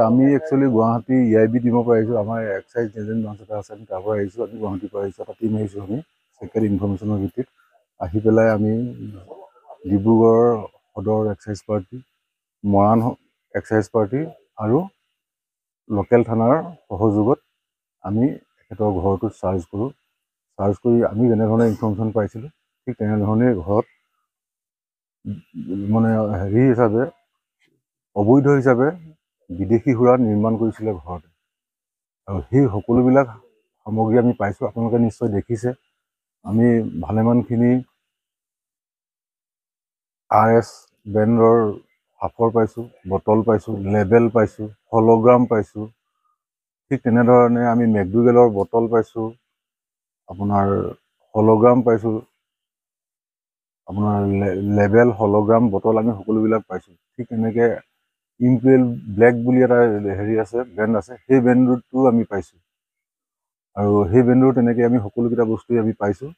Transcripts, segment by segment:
আমি actually Guwahati EIB টিমৰ পৰা আহিছোঁ। আমাৰ এক্সাইজ এজেণ্ট ব্ৰাঞ্চ এটা আছে, আমি তাৰ পৰা আহিছোঁ। আমি গুৱাহাটীৰ পৰা আহিছোঁ, এটা টিম আহিছোঁ। আমি ছেকেণ্ড ইনফৰ্মেশ্যনৰ ভিত্তিত আহি পেলাই আমি ডিব্ৰুগড় সদৰ excise party, Moran excise party আৰু লোকেল থানাৰ সহযোগত আমি তেখেতৰ ঘৰটো চাৰ্জ কৰোঁ। চাৰ্জ কৰি আমি যেনেধৰণে ইনফৰ্মেশ্যন পাইছিলোঁ ঠিক তেনেধৰণে ঘৰত মানে হেৰি হিচাপে অবৈধ হিচাপে বিদেশী সুৰা নিৰ্মাণ কৰিছিলে ঘৰতে, আৰু সেই সকলোবিলাক সামগ্ৰী আমি পাইছোঁ। আপোনালোকে নিশ্চয় দেখিছে, আমি ভালেমানখিনি RS ব্ৰেণ্ডৰ সাফৰ পাইছোঁ, বটল পাইছোঁ, লেবেল পাইছোঁ, হলোগ্ৰাম পাইছোঁ। ঠিক তেনেধৰণে আমি মেকডুৱেলৰ বটল পাইছোঁ, আপোনাৰ হলোগ্ৰাম পাইছোঁ, আপোনাৰ লেবেল হলোগ্ৰাম বটল আমি সকলোবিলাক পাইছোঁ। ঠিক তেনেকৈ ইম্পেৰিয়েল ব্লেক বুলি এটা হেৰি আছে, ব্ৰেণ্ড আছে, সেই ব্ৰেণ্ডটো আমি পাইছোঁ। আৰু সেই ব্ৰেণ্ডৰ তেনেকৈ আমি সকলোকেইটা বস্তুৱে আমি পাইছোঁ।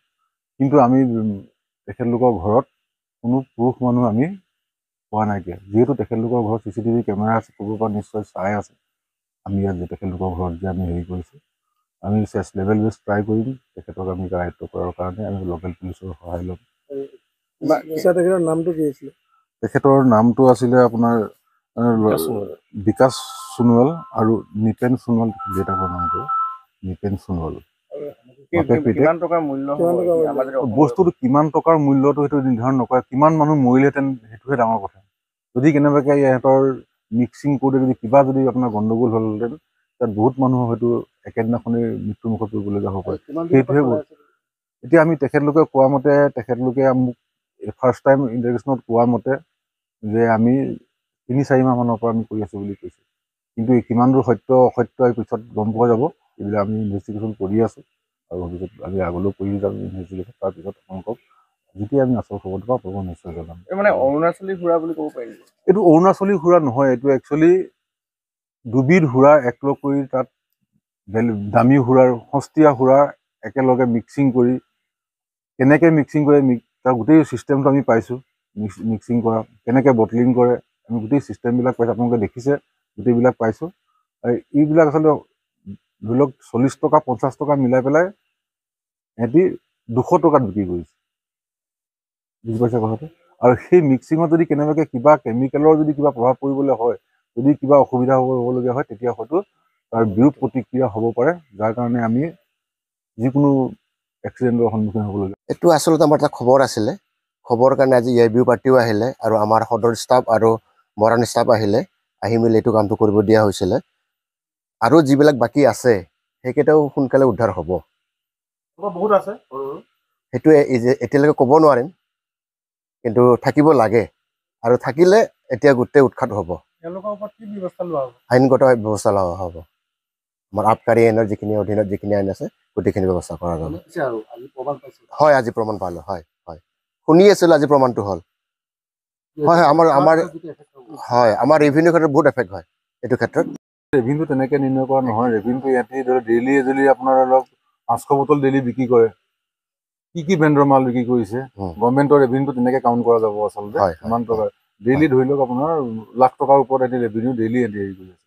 কিন্তু আমি তেখেতলোকৰ ঘৰত কোনো পুৰুষ মানুহ আমি পোৱা নাইকিয়া। যিহেতু তেখেতলোকৰ ঘৰত CCTV কেমেৰা আছে, ক'ব পৰা নিশ্চয় চাই আছে। আমি ইয়াত যে তেখেতলোকৰ ঘৰত যে আমি হেৰি কৰিছোঁ, আমি লেভেল বেছ ট্ৰাই কৰিম তেখেতক আমি আয়ত্ব কৰাৰ কাৰণে। আমি লোকেল পুলিচৰ সহায় ল'ম। তেখেতৰ নামটো কি আছিলে? তেখেতৰ নামটো আছিলে আপোনাৰ বিকাশ সোণোৱাল আৰু নিপেন সোণোৱাল। দেউতাকৰ নামটো নিপেন সোণোৱাল। বস্তুটো কিমান টকাৰ মূল্যটো সেইটো নিৰ্ধাৰণ নকৰে। কিমান মানুহ মৰিলেহেঁতেন সেইটোহে ডাঙৰ কথা। যদি কেনেবাকৈ ইহঁতৰ মিক্সিং কৰোঁতে যদি কিবা যদি আপোনাৰ গণ্ডগোল হ'লহেঁতেন, তাত বহুত মানুহ হয়তো একেদিনাখনেই মৃত্যুমুখত পৰিবলগীয়া হ'ব পাৰে। সেইটোহে এতিয়া আমি তেখেতলোকে কোৱা মতে, তেখেতলোকে মোক ফাৰ্ষ্ট টাইম ইণ্টাৰভিউত কোৱা মতে যে আমি 3-4 মাহ মানৰ পৰা আমি কৰি আছোঁ বুলি কৈছে। কিন্তু কিমান দূৰ সত্য অসত্য পিছত গম পোৱা যাব। এইবিলাক আমি ইনভেষ্টিগেশ্যন কৰি আছোঁ, আৰু ভৱিষ্যত আমি আগলৈও কৰি যাম ইনভেষ্টিগেশ্যন। তাৰপিছত আপোনালোকক যেতিয়া আমি আচল খবৰটো পাওঁ আপোনালোকক নিশ্চয় জনাম। মানে অৰুণাচলী সুৰা বুলি ক'ব পাৰি? এইটো অৰুণাচলী সুৰা নহয়, এইটো একচুৱেলি দুবিধ সুৰা একলগ কৰি তাত দামী সুৰাৰ সস্তীয়া সুৰা একেলগে মিক্সিং কৰি, কেনেকৈ মিক্সিং কৰে তাৰ গোটেই ছিষ্টেমটো আমি পাইছোঁ। মিক্সিং কৰা, কেনেকৈ বটলিং কৰে, আমি গোটেই ছিষ্টেমবিলাক পাইছোঁ। আপোনালোকে দেখিছে, গোটেইবিলাক পাইছোঁ। আৰু এইবিলাক আচলতে ধৰি লওক 40 টকা 50 টকা মিলাই পেলাই সিহঁতি 200 টকাত বিক্ৰী কৰিছে। বুজি পাইছে কথাটো? আৰু সেই মিক্সিঙত যদি কেনেবাকৈ কিবা কেমিকেলৰ যদি কিবা প্ৰভাৱ পৰিবলৈ হয়, যদি কিবা অসুবিধা হ'বলগীয়া হয়, তেতিয়া হয়তো তাৰ বিৰূপ প্ৰতিক্ৰিয়া হ'ব পাৰে, যাৰ কাৰণে আমি যিকোনো এক্সিডেণ্টৰ সন্মুখীন হ'বলগীয়া। এইটো আচলতে আমাৰ এটা খবৰ আছিলে। খবৰ কাৰণে আজি EIB পাৰ্টিও আহিলে, আৰু আমাৰ সদৰ ষ্টাফ আৰু মৰাণ ষ্টাফ আহি মেলি এইটো কামটো কৰিব দিয়া হৈছিলে। আৰু যিবিলাক বাকী আছে সেইকেইটাও সোনকালে উদ্ধাৰ হ'ব। বহুত আছে, সেইটোৱে এতিয়ালৈকে ক'ব নোৱাৰিম, কিন্তু থাকিব লাগে। আৰু থাকিলে এতিয়া গোটেই উৎখাত হ'ব। তেওঁলোকৰ ওপৰত কি ব্যৱস্থা লোৱা হ'ব? আইনগত ব্যৱস্থা লোৱা হ'ব। আমাৰ আবকাৰী আইনৰ যিখিনি অধীনত যিখিনি আইন আছে গোটেইখিনি ব্যৱস্থা কৰা যাব। হয়, আজি প্ৰমাণ পালোঁ। হয়, শুনি আছিলোঁ, আজি প্ৰমাণটো হ'ল। হয়, আমাৰ ৰেভিনিউ ক্ষেত্ৰত বহুত এফেক্ট হয় এইটো ক্ষেত্ৰত। ৰেভিনিউ তেনেকৈ নিৰ্ণয় কৰা নহয়। ৰেভিনিউটো ইহঁতি ধৰি ডেইলি যদি আপোনাৰ অলপ 500 বটল ডেইলি বিক্ৰী কৰে, কি ব্ৰেণ্ডৰ মাল বিক্ৰী কৰিছে, গভৰ্ণমেণ্টৰ ৰেভিনিউটো তেনেকৈ কাউণ্ট কৰা যাব আচলতে। কিমান টকা ডেইলি ধৰি লওক আপোনাৰ লাখ টকাৰ ওপৰত এটি ৰেভিনিউ ডেইলি হেৰি কৰি আছে।